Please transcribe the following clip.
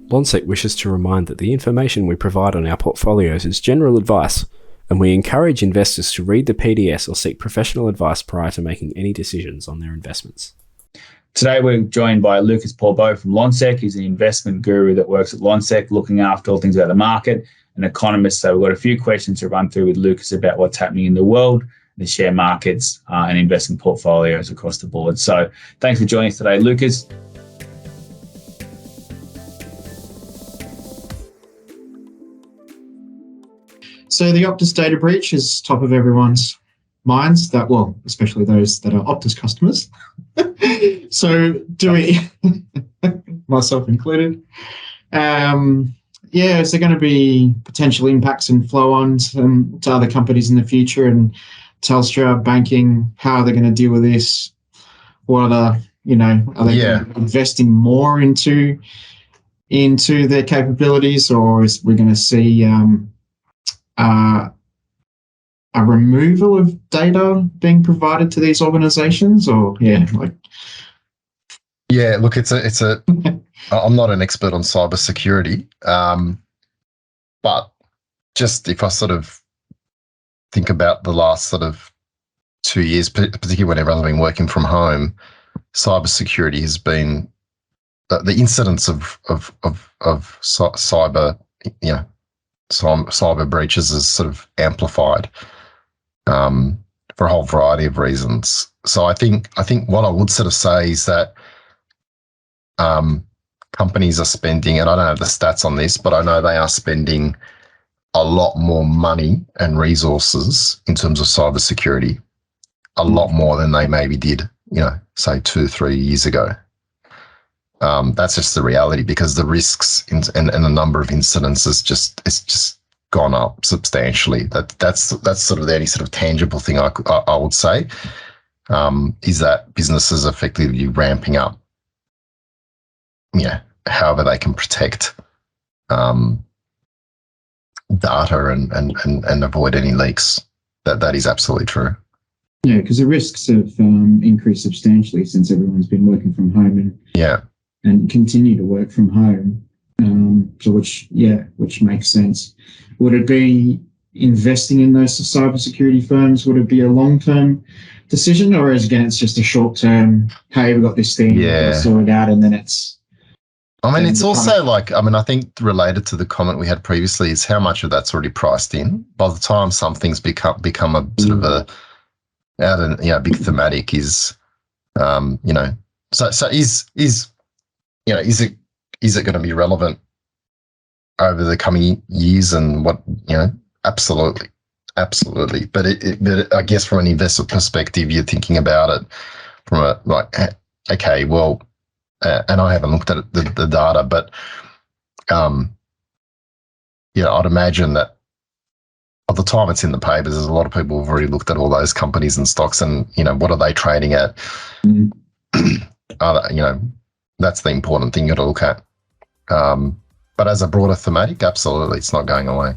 Lonsec wishes to remind that the information we provide on our portfolios is general advice, and we encourage investors to read the PDS or seek professional advice prior to making any decisions on their investments. Today we're joined by Lucas Porbeau from Lonsec. He's an investment guru that works at Lonsec, looking after all things about the market, an economist. So we've got a few questions to run through with Lucas about what's happening in the world, the share markets, and investment portfolios across the board. So thanks for joining us today, Lucas. So the OPTUS data breach is top of everyone's minds, especially those that are OPTUS customers. So do we, myself included, is there going to be potential impacts and flow-ons to other companies in the future, and Telstra, banking, how are they going to deal with this? What are they investing more into their capabilities, or is we going to see a removal of data being provided to these organizations? Or look, it's a I'm not an expert on cybersecurity, but just if I sort of think about the last sort of 2 years, particularly when everyone's been working from home, cybersecurity has been the incidence of cyber, cyber breaches is sort of amplified for a whole variety of reasons. So I think what I would sort of say is that companies are spending, and I don't have the stats on this, but I know they are spending a lot more money and resources in terms of cybersecurity, a lot more than they maybe did, say 2-3 years ago. That's just the reality, because the risks and the number of incidents it's just gone up substantially. That's sort of the only sort of tangible thing I would say, is that businesses are effectively ramping up, however they can protect data and avoid any leaks. That is absolutely true. Yeah, because the risks have increased substantially since everyone's been working from home and continue to work from home. Which makes sense. Would it be investing in those cybersecurity firms? Would it be a long-term decision, or again it's just a short-term? Hey, we've got this thing, we'll sort it out, and then it's. It's also I think related to the comment we had previously is how much of that's already priced in. By the time something's become a sort of a big thematic is, so is it going to be relevant over the coming years, and what, absolutely. But but I guess from an investor perspective, you're thinking about it from and I haven't looked at the data, but I'd imagine that by the time it's in the papers, there's a lot of people who've already looked at all those companies and stocks, and what are they trading at? That's the important thing you got to look at. But as a broader thematic, absolutely, it's not going away.